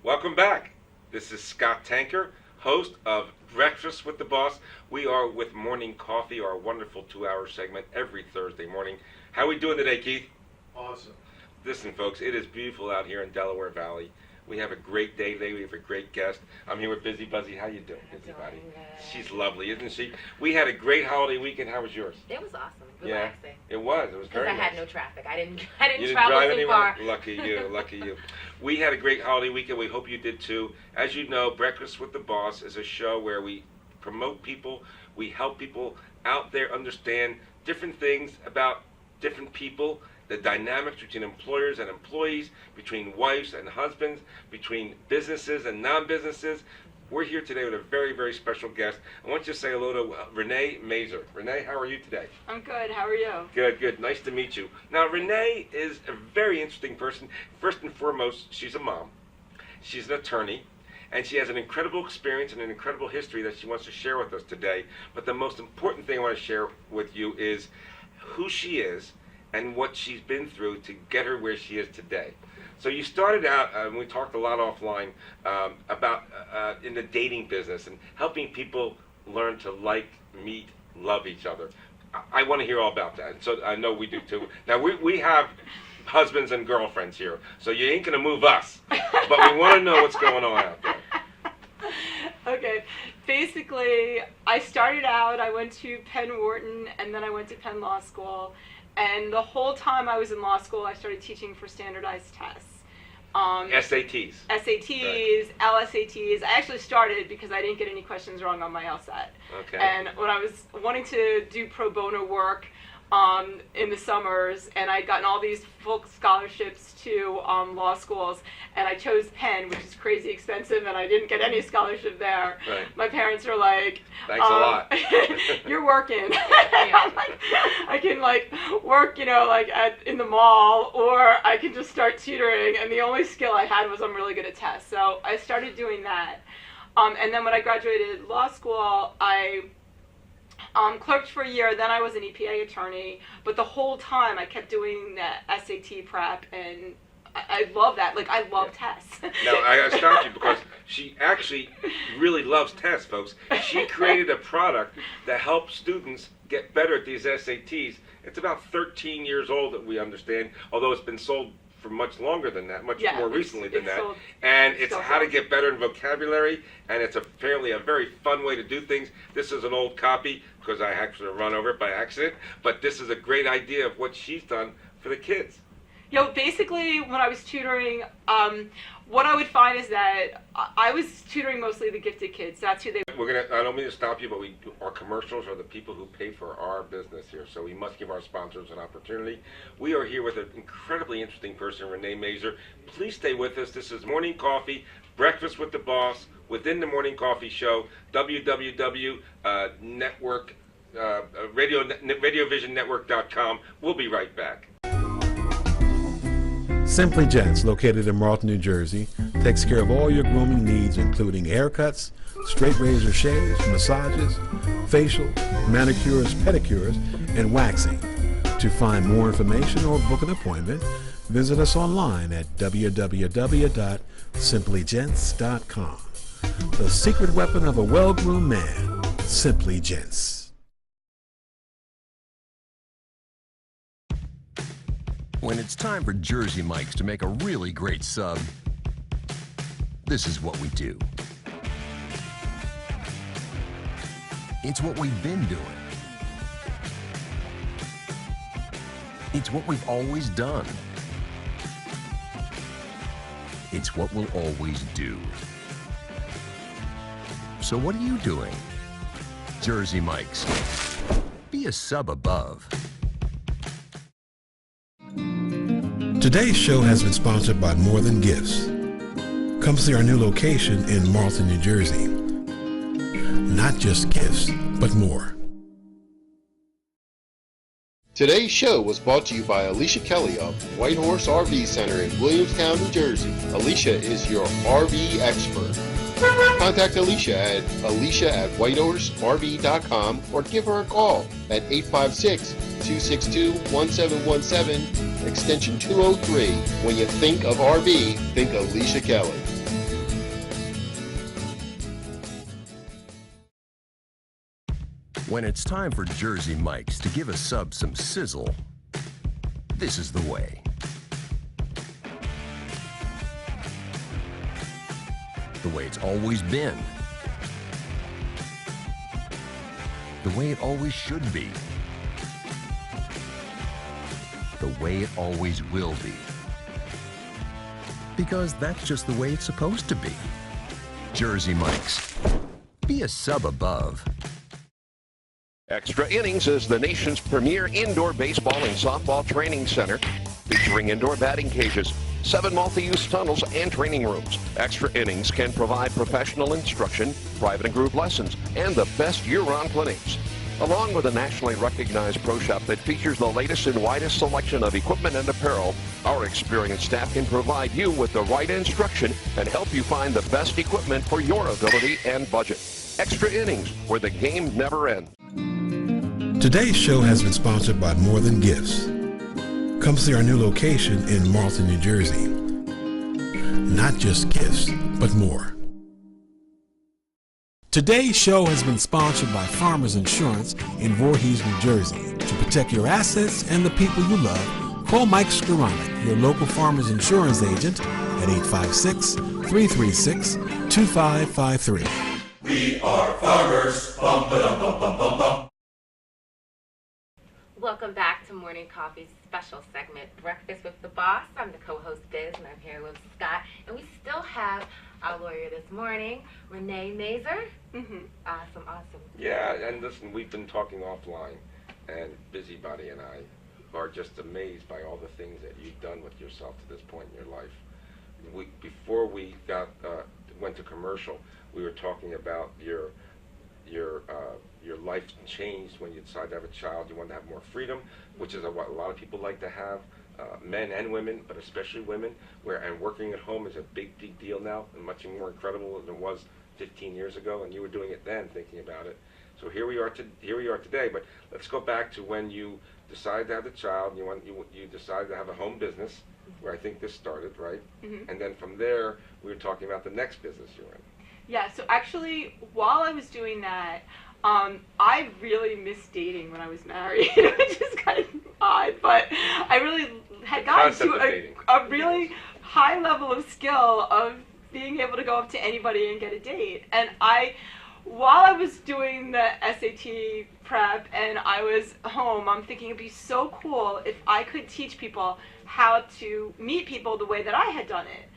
Welcome back. This is Scott Tanker, host of Breakfast with the Boss. We are with Morning Coffee, our wonderful 2-hour segment every Thursday morning. How are we doing today, Keith? Awesome. Listen, folks, it is beautiful out here in Delaware Valley. We have a great day today. We have a great guest. I'm here with Busy Buzzy. How you doing, Busybody? She's lovely, isn't she? We had a great holiday weekend. How was yours? It was awesome. Yeah, Relaxing. it was. It was very nice. Because I had no traffic. I didn't You didn't travel drive too anywhere? far. Lucky you, lucky you. We had a great holiday weekend. We hope you did too. As you know, Breakfast with the Boss is a show where we promote people. We help people out there understand different things about different people, the dynamics between employers and employees, between wives and husbands, between businesses and non-businesses. We're here today with a very, very special guest. I want you to say hello to Renee Mazer. Renee, how are you today? I'm good. How are you? Good, good. Nice to meet you. Now, Renee is a very interesting person. First and foremost, she's a mom. She's an attorney. And she has an incredible experience and an incredible history that she wants to share with us today. But the most important thing I want to share with you is who she is and what she's been through to get her where she is today. So you started out, and we talked a lot offline, about in the dating business and helping people learn to like, meet, love each other. I want to hear all about that. So I know we do too. Now we have husbands and girlfriends here, so you ain't going to move us. But we want to know what's going on out there. Okay. Basically, I started out, I went to Penn Wharton, and then I went to Penn Law School. And the whole time I was in law school, I started teaching for standardized tests. SATs. SATs, right. LSATs. I actually started because I didn't get any questions wrong on my LSAT. Okay. And when I was wanting to do pro bono work in the summers, and I'd gotten all these full scholarships to law schools, and I chose Penn, which is crazy expensive, and I didn't get any scholarship there. Right. My parents are like, thanks a lot. You're working. I'm like, I can work, in the mall, or I can just start tutoring, and the only skill I had was I'm really good at tests. So I started doing that. And then when I graduated law school, I clerked for a year. Then I was an EPA attorney, but the whole time I kept doing the SAT prep, and I love that. I love tests. Now, I gotta stop you because she actually really loves tests, folks. She created a product that helps students get better at these SATs. It's about 13 years old that we understand, although it's been sold for much longer than that, much more recently than that. And it's how to get better in vocabulary, and it's apparently a very fun way to do things. This is an old copy because I actually run over it by accident, but this is a great idea of what she's done for the kids. Basically, when I was tutoring, what I would find is that I was tutoring mostly the gifted kids. That's who they were. I don't mean to stop you, but our commercials are the people who pay for our business here, so we must give our sponsors an opportunity. We are here with an incredibly interesting person, Renee Mazer. Please stay with us. This is Morning Coffee, Breakfast with the Boss, within the Morning Coffee Show, RadioVisionNetwork.com. We'll be right back. Simply Gents, located in Marlton, New Jersey, takes care of all your grooming needs, including haircuts, straight razor shaves, massages, facial, manicures, pedicures, and waxing. To find more information or book an appointment, visit us online at www.simplygents.com. The secret weapon of a well-groomed man, Simply Gents. When it's time for Jersey Mike's to make a really great sub, this is what we do. It's what we've been doing. It's what we've always done. It's what we'll always do. So what are you doing? Jersey Mike's. Be a sub above. Today's show has been sponsored by More Than Gifts. Come see our new location in Marlton, New Jersey. Not just gifts, but more. Today's show was brought to you by Alicia Kelly of White Horse RV Center in Williamstown, New Jersey. Alicia is your RV expert. Contact Alicia at whitehorserv.com or give her a call at 856-262-1717, extension 203. When you think of RV, think Alicia Kelly. When it's time for Jersey Mike's to give a sub some sizzle, this is the way. The way it's always been. The way it always should be. The way it always will be. Because that's just the way it's supposed to be. Jersey Mike's. Be a sub above. Extra Innings is the nation's premier indoor baseball and softball training center, featuring indoor batting cages, 7 multi-use tunnels, and training rooms. Extra Innings can provide professional instruction, private and group lessons, and the best year-round clinics. Along with a nationally recognized pro shop that features the latest and widest selection of equipment and apparel, our experienced staff can provide you with the right instruction and help you find the best equipment for your ability and budget. Extra Innings, where the game never ends. Today's show has been sponsored by More Than Gifts. Come see our new location in Marlton, New Jersey. Not just gifts, but more. Today's show has been sponsored by Farmers Insurance in Voorhees, New Jersey. To protect your assets and the people you love, call Mike Skoranek, your local Farmers Insurance agent, at 856-336-2553. We are farmers. Bum, ba-dum, bum, bum, bum, bum. Welcome back to Morning Coffee's special segment, Breakfast with the Boss. I'm the co-host, Biz, and I'm here with Scott. And we still have our lawyer this morning, Renee Mazer. Awesome. Yeah, and listen, we've been talking offline, and Busybody and I are just amazed by all the things that you've done with yourself to this point in your life. Before we went to commercial, we were talking about your life changed when you decided to have a child. You wanted to have more freedom, which is what a lot of people like to have, men and women, but especially women. And working at home is a big deal now, and much more incredible than it was 15 years ago. And you were doing it then, thinking about it. So here we are today. But let's go back to when you decided to have the child. You decided to have a home business, where I think this started, right? And then from there, we were talking about the next business you're in. Yeah, so actually, while I was doing that, I really missed dating when I was married, which is kind of odd, but I really had gotten to a really high level of skill of being able to go up to anybody and get a date. And while I was doing the SAT prep and I was home, I'm thinking it'd be so cool if I could teach people how to meet people the way that I had done it.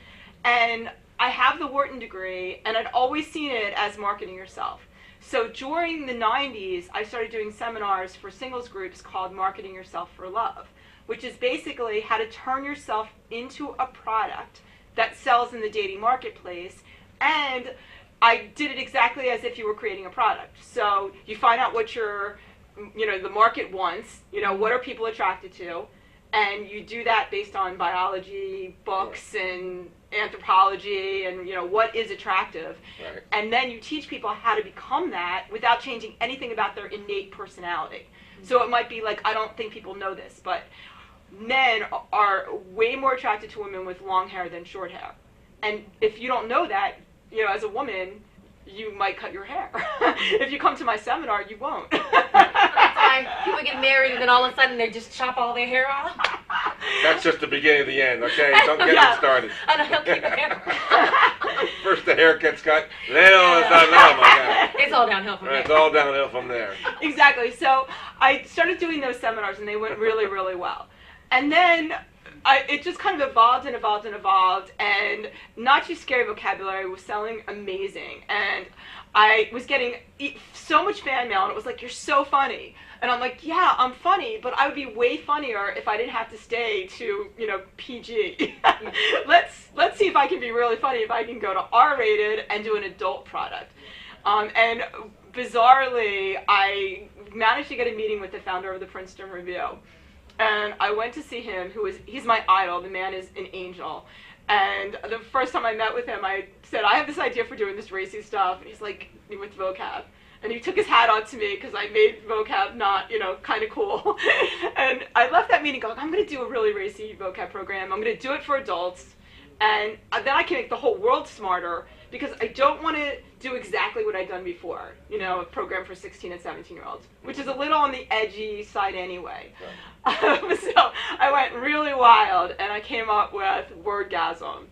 And I have the Wharton degree, and I'd always seen it as marketing yourself. So during the 90s, I started doing seminars for singles groups called Marketing Yourself for Love, which is basically how to turn yourself into a product that sells in the dating marketplace. And I did it exactly as if you were creating a product. So you find out what the market wants, what are people attracted to, and you do that based on biology, books, and anthropology, and what is attractive. Right. And then you teach people how to become that without changing anything about their innate personality. So it might be like, I don't think people know this, but men are way more attracted to women with long hair than short hair. And if you don't know that, as a woman, you might cut your hair. If you come to my seminar, you won't. That's why people get married and then all of a sudden they just chop all their hair off. That's just the beginning of the end, okay? Don't get me started. I don't keep the hair. First the hair gets cut, then all the time, oh my God. It's all downhill from there. It's all downhill from there. Exactly. So I started doing those seminars, and they went really, really well. And then it just kind of evolved, and Not Too Scary vocabulary was selling amazing. And I was getting so much fan mail, and it was like, you're so funny. And I'm like, yeah, I'm funny, but I would be way funnier if I didn't have to stay to, PG. Let's see if I can be really funny, if I can go to R-rated and do an adult product. And bizarrely, I managed to get a meeting with the founder of the Princeton Review. And I went to see him, he's my idol. The man is an angel. And the first time I met with him, I said, I have this idea for doing this racy stuff. And he's like, with vocab. And he took his hat off to me because I made vocab not, kind of cool. And I left that meeting going, I'm going to do a really racy vocab program. I'm going to do it for adults. And then I can make the whole world smarter because I don't want to do exactly what I'd done before, you know, a program for 16 and 17-year-olds, which is a little on the edgy side anyway. Right. So I went really wild, and I came up with Wordgasm.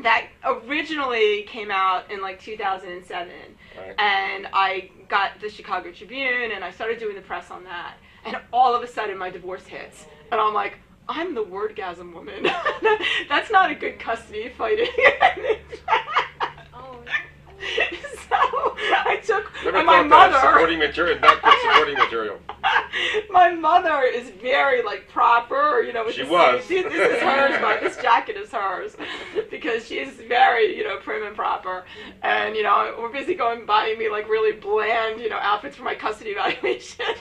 That originally came out in like 2007, right. And I got the Chicago Tribune, and I started doing the press on that, and all of a sudden my divorce hits, and I'm like, I'm the Wordgasm woman. That's not a good custody fighting. Oh. So I took Never my mother. Supporting material, not good supporting material. My mother is very like proper, you know. With She was. This is hers, but this jacket is hers because she's very, you know, prim and proper. And you know, we're busy going buying me like really bland, you know, outfits for my custody evaluations.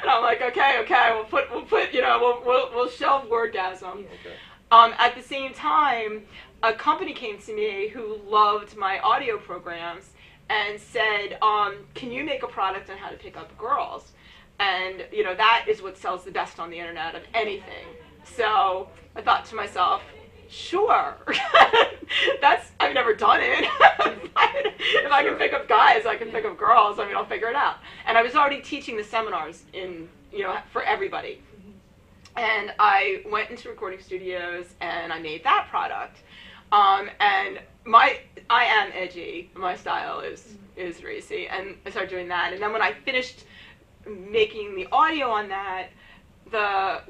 And I'm like, okay, we'll put, you know, we'll shelve Wordgasm. Okay. At the same time, a company came to me who loved my audio programs and said, can you make a product on how to pick up girls? And, you know, that is what sells the best on the internet of anything. So I thought to myself, sure. I've never done it. If I can pick up guys, I can pick up girls. I mean, I'll figure it out. And I was already teaching the seminars for everybody. And I went into recording studios and I made that product. And I am edgy. My style is racy, and I started doing that. And then when I finished making the audio on that, the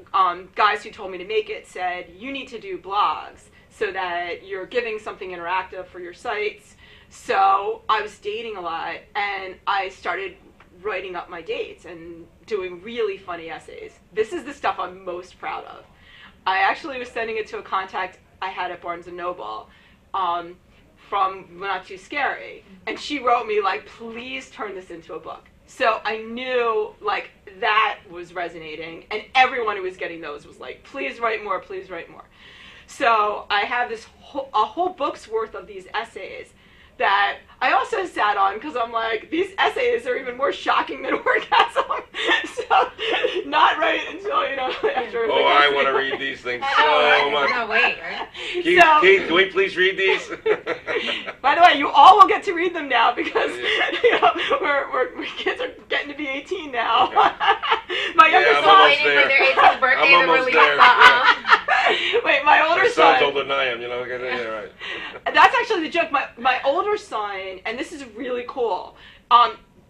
guys who told me to make it said, you need to do blogs so that you're giving something interactive for your sites. So I was dating a lot, and I started writing up my dates and doing really funny essays. This is the stuff I'm most proud of. I actually was sending it to a contact I had at Barnes & Noble from Not Too Scary, and she wrote me like, please turn this into a book. So I knew like that was resonating, and everyone who was getting those was like, please write more, please write more. So I have a whole book's worth of these essays that I also sat on because I'm like, these essays are even more shocking than Wordgasm. So not right until, you know, after. Oh, I want to read these things so much. No, wait, right? Keith, can we please read these? By the way, you all will get to read them now because you know, we're kids are getting to be 18 now. My younger son. I'm waiting for their 18th birthday to release. Wait, my older son. My son's older than I am, you know. Yeah, right. That's actually the joke. My older son, and this is really cool.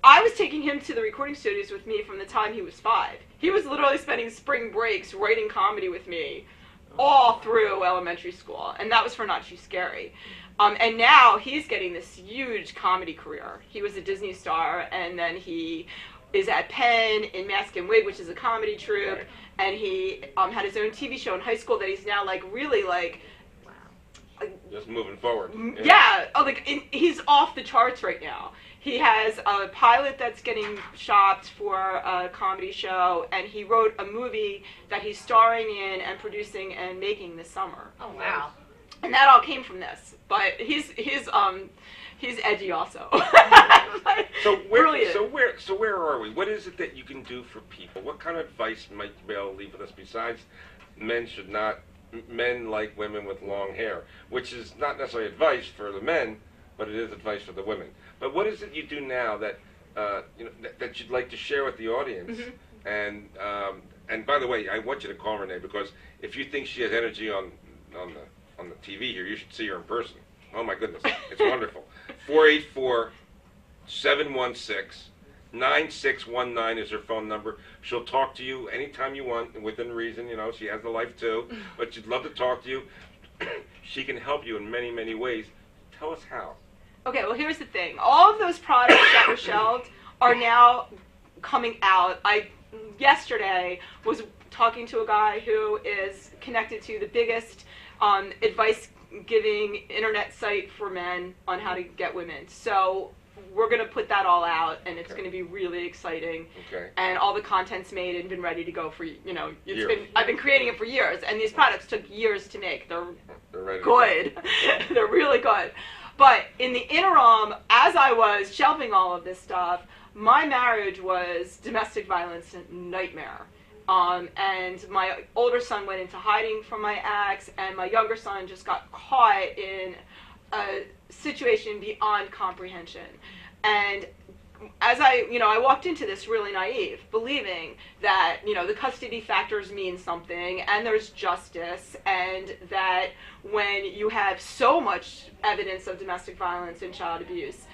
I was taking him to the recording studios with me from the time he was 5. He was literally spending spring breaks writing comedy with me all through elementary school, and that was for Not Too Scary. And now he's getting this huge comedy career. He was a Disney star, and then he is at Penn in Mask and Wig, which is a comedy troupe, right. And he had his own TV show in high school that he's now like really like. Just moving forward. Yeah, he's off the charts right now. He has a pilot that's getting shopped for a comedy show, and he wrote a movie that he's starring in and producing and making this summer. Oh wow! And that all came from this. But he's edgy also. So where are we? What is it that you can do for people? What kind of advice might you be able to leave with us besides men like women with long hair, which is not necessarily advice for the men, but it is advice for the women. But what is it you do now that that you'd like to share with the audience? Mm-hmm. And by the way, I want you to call Renee, because if you think she has energy on the TV here, you should see her in person. Oh my goodness, it's wonderful. 484-716-9619 is her phone number. She'll talk to you anytime you want, within reason. You know, she has a life too, but she'd love to talk to you. She can help you in many, many ways. Tell us how. Okay, well, here's the thing. All of those products that were shelved are now coming out. I yesterday was talking to a guy who is connected to the biggest advice-giving internet site for men on how to get women. So we're going to put that all out, and it's going to be really exciting. Okay. And all the content's made and been ready to go for, you know, I've been creating it for years, and these products took years to make. They're ready good. They're really good. But in the interim, as I was shelving all of this stuff, my marriage was domestic violence nightmare. And my older son went into hiding from my ex, and my younger son just got caught in a situation beyond comprehension. And as I walked into this really naive, believing that, the custody factors mean something, and there's justice, and that when you have so much evidence of domestic violence and child abuse,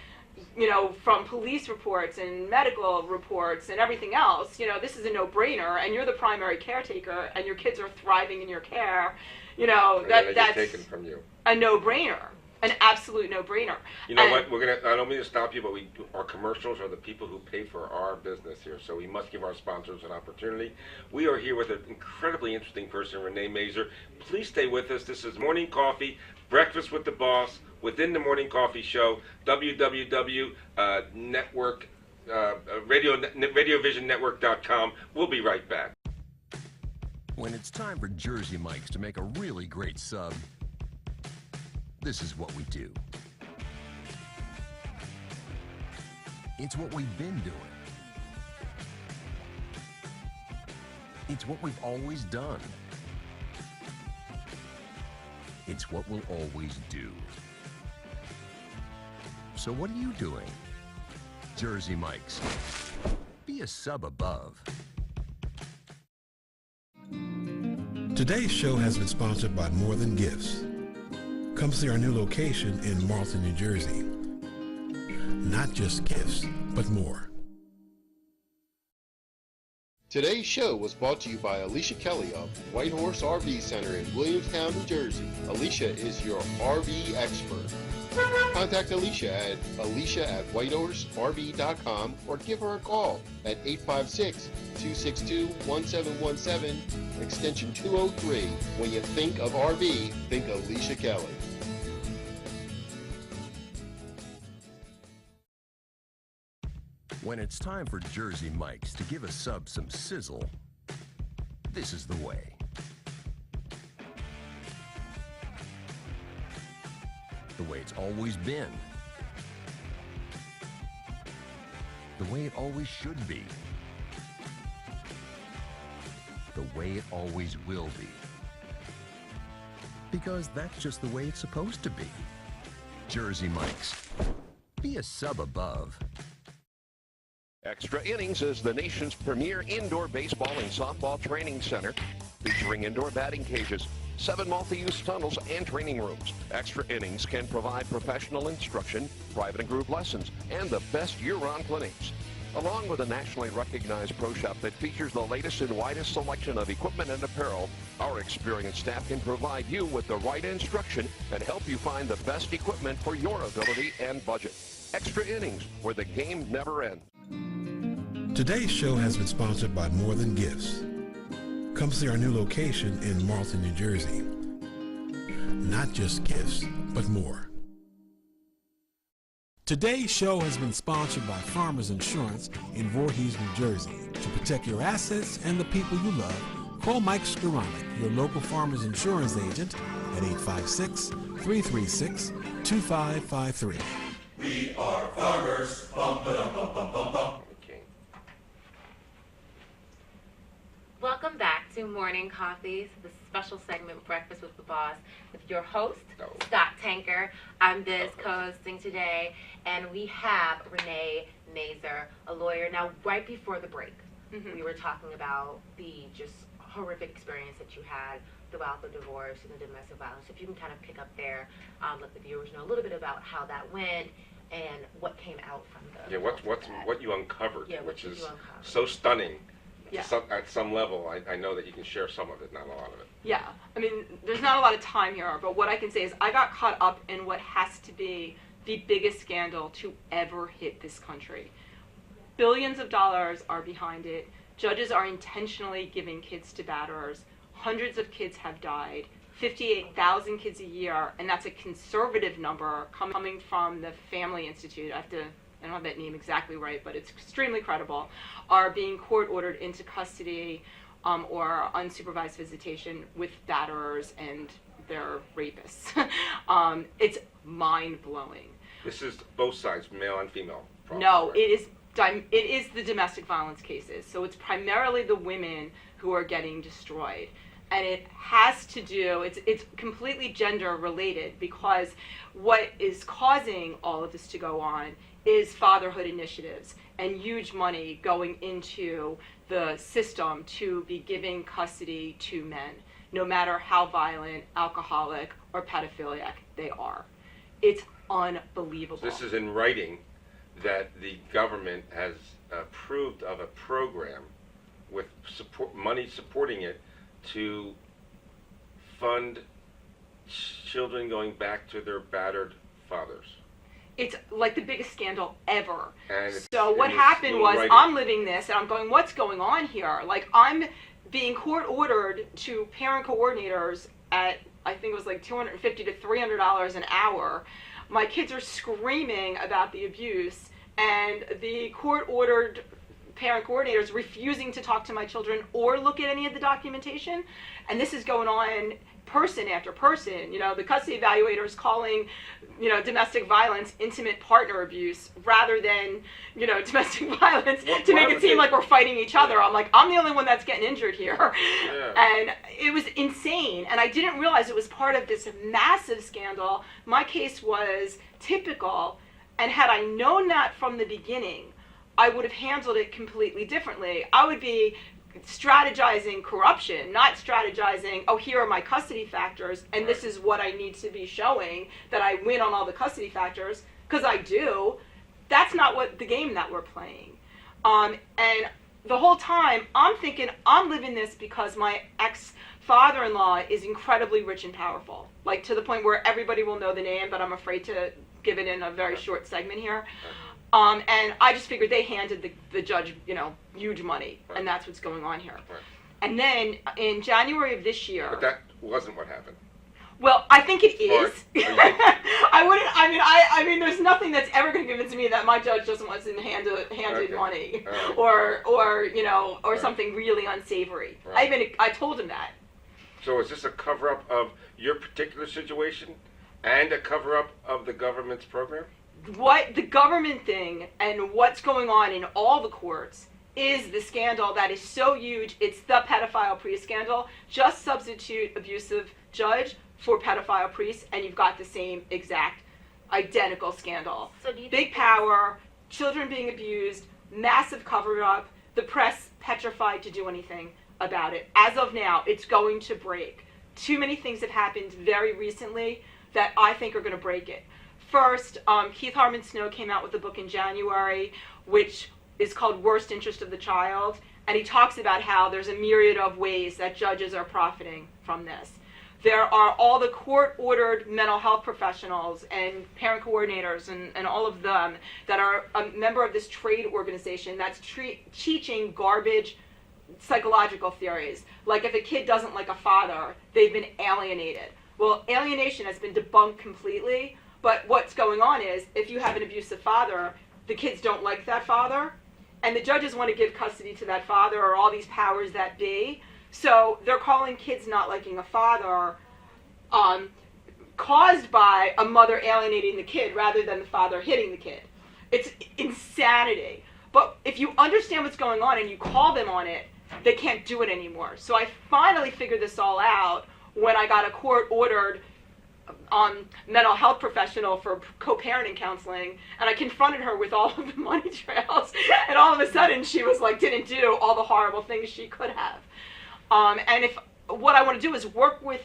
from police reports and medical reports and everything else, this is a no-brainer, and you're the primary caretaker, and your kids are thriving in your care, that's taken from you. A no-brainer. An absolute no-brainer. You know what? I don't mean to stop you, but our commercials are the people who pay for our business here, so we must give our sponsors an opportunity. We are here with an incredibly interesting person, Renee Mazer. Please stay with us. This is Morning Coffee, Breakfast with the Boss, within the Morning Coffee Show, RadioVisionNetwork.com. We'll be right back. When it's time for Jersey Mike's to make a really great sub, this is what we do. It's what we've been doing. It's what we've always done. It's what we'll always do. So what are you doing? Jersey Mike's. Be a sub above. Today's show has been sponsored by More Than Gifts. Come see our new location in Marlton, New Jersey. Not just gifts, but more. Today's show was brought to you by Alicia Kelly of White Horse RV Center in Williamstown, New Jersey. Alicia is your RV expert. Contact Alicia at whitehorserv.com or give her a call at 856-262-1717, extension 203. When you think of RV, think Alicia Kelly. When it's time for Jersey Mike's to give a sub some sizzle, this is the way. The way it's always been. The way it always should be. The way it always will be. Because that's just the way it's supposed to be. Jersey Mike's. Be a sub above. Extra Innings is the nation's premier indoor baseball and softball training center, featuring indoor batting cages, 7 multi-use tunnels, and training rooms. Extra Innings can provide professional instruction, private and group lessons, and the best year-round clinics. Along with a nationally recognized pro shop that features the latest and widest selection of equipment and apparel, our experienced staff can provide you with the right instruction and help you find the best equipment for your ability and budget. Extra Innings, where the game never ends. Today's show has been sponsored by More Than Gifts. Come see our new location in Marlton, New Jersey. Not just gifts, but more. Today's show has been sponsored by Farmers Insurance in Voorhees, New Jersey. To protect your assets and the people you love, call Mike Skoranek, your local Farmers Insurance agent, at 856-336-2553. We are farmers. Bum, ba-dum, bum, bum, bum, bum. Welcome back to Morning Coffees, the special segment Breakfast with the Boss, with your host, Scott Tanker. I'm Biz, co-hosting today, and we have Renee Mazer, a lawyer. Now, right before the break, we were talking about the just horrific experience that you had throughout the divorce and the domestic violence. If you can kind of pick up there, let the viewers know a little bit about how that went and what came out from the what you uncovered, which is uncovered. so stunning. Yeah. At some level, I know that you can share some of it, not a lot of it. Yeah, I mean, there's not a lot of time here, but what I can say is I got caught up in what has to be the biggest scandal to ever hit this country. Billions of dollars are behind it. Judges are intentionally giving kids to batterers. Hundreds of kids have died. 58,000 kids a year, and that's a conservative number coming from the Family Institute. I don't have that name exactly right, but it's extremely credible, are being court-ordered into custody or unsupervised visitation with batterers and their rapists. It's mind-blowing. This is both sides, male and female. Problems, No, right? it is it is the domestic violence cases. So it's primarily the women who are getting destroyed. And it has to do, it's completely gender related, because what is causing all of this to go on is fatherhood initiatives and huge money going into the system to be giving custody to men, no matter how violent, alcoholic, or pedophilic they are. It's unbelievable. This is in writing that the government has approved of a program with money supporting it to fund children going back to their battered fathers. It's like the biggest scandal ever. And so what happened was, I'm living this, and I'm going, what's going on here? Like, I'm being court ordered to parent coordinators at, I think it was like $250 to $300 an hour. My kids are screaming about the abuse, and the court ordered parent coordinators refusing to talk to my children or look at any of the documentation. And this is going on person after person. You know, the custody evaluators calling, you know, domestic violence intimate partner abuse rather than, you know, domestic violence to make it seem like we're fighting each other. I'm like, I'm the only one that's getting injured here. Yeah. And it was insane. And I didn't realize it was part of this massive scandal. My case was typical. And had I known that from the beginning, I would have handled it completely differently. I would be strategizing corruption, not strategizing, oh, here are my custody factors, and this is what I need to be showing, that I win on all the custody factors, because I do. That's not what the game that we're playing. And the whole time, I'm thinking, I'm living this because my ex-father-in-law is incredibly rich and powerful, like to the point where everybody will know the name, but I'm afraid to give it in a very short segment here. And I just figured they handed the judge, you know, huge money, and that's what's going on here. And then in January of this year... But that wasn't what happened. Well, I think it is. I mean, there's nothing that's ever going to convince me that my judge doesn't want to handed money, or you know, or something really unsavory. I told him that. So is this a cover-up of your particular situation and a cover-up of the government's program? What the government thing and what's going on in all the courts is the scandal that is so huge. It's the pedophile priest scandal. Just substitute abusive judge for pedophile priest, and you've got the same exact identical scandal. So big power, children being abused, massive cover-up, the press petrified to do anything about it. As of now, it's going to break. Too many things have happened very recently that I think are going to break it. First, Keith Harmon Snow came out with a book in January, which is called Worst Interest of the Child, and he talks about how there's a myriad of ways that judges are profiting from this. There are all the court-ordered mental health professionals and parent coordinators and all of them that are a member of this trade organization that's teaching garbage psychological theories. Like if a kid doesn't like a father, they've been alienated. Well, alienation has been debunked completely. But what's going on is, if you have an abusive father, the kids don't like that father, and the judges want to give custody to that father or all these powers that be. So they're calling kids not liking a father caused by a mother alienating the kid rather than the father hitting the kid. It's insanity. But if you understand what's going on and you call them on it, they can't do it anymore. So I finally figured this all out when I got a court-ordered mental health professional for co-parenting counseling, and I confronted her with all of the money trails, and all of a sudden she was like, didn't do all the horrible things she could have. And if what I want to do is work with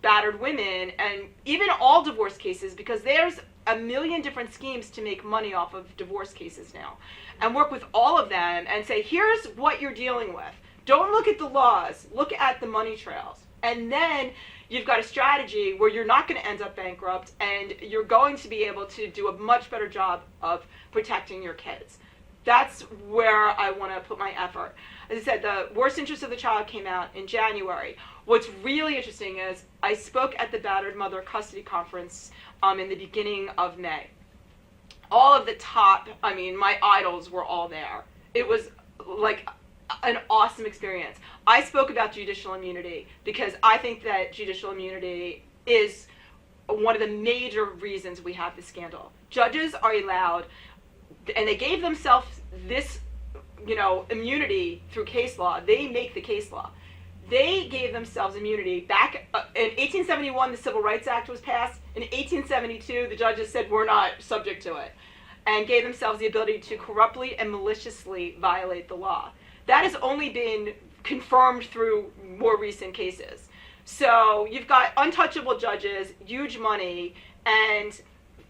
battered women and even all divorce cases, because there's a million different schemes to make money off of divorce cases now, and work with all of them and say, here's what you're dealing with. Don't look at the laws, look at the money trails. And then you've got a strategy where you're not going to end up bankrupt, and you're going to be able to do a much better job of protecting your kids. That's where I want to put my effort. As I said, the Worst Interest of the Child came out in January. What's really interesting is I spoke at the Battered Mother Custody Conference in the beginning of May. All of the top, my idols were all there. It was like an awesome experience. I spoke about judicial immunity because I think that judicial immunity is one of the major reasons we have this scandal. Judges are allowed and they gave themselves this, immunity through case law. They make the case law. They gave themselves immunity back in 1871. The Civil Rights Act was passed. In 1872, the judges said we're not subject to it, and gave themselves the ability to corruptly and maliciously violate the law. That has only been confirmed through more recent cases. So you've got untouchable judges, huge money, and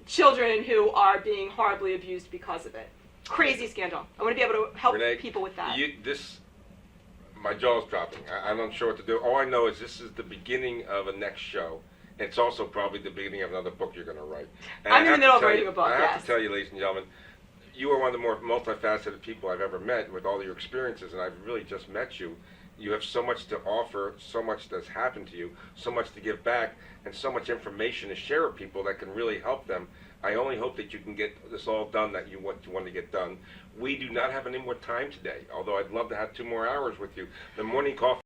children who are being horribly abused because of it. Crazy scandal. I want to be able to help Renee, people with that. My jaw's dropping. I'm not sure what to do. All I know is this is the beginning of a next show. It's also probably the beginning of another book you're going to write. And I'm in the middle of writing a book, I yes. have to tell you, ladies and gentlemen, you are one of the more multifaceted people I've ever met with all your experiences, and I've really just met you. You have so much to offer, so much that's happened to you, so much to give back, and so much information to share with people that can really help them. I only hope that you can get this all done that you want to get done. We do not have any more time today, although I'd love to have 2 more hours with you. The morning coffee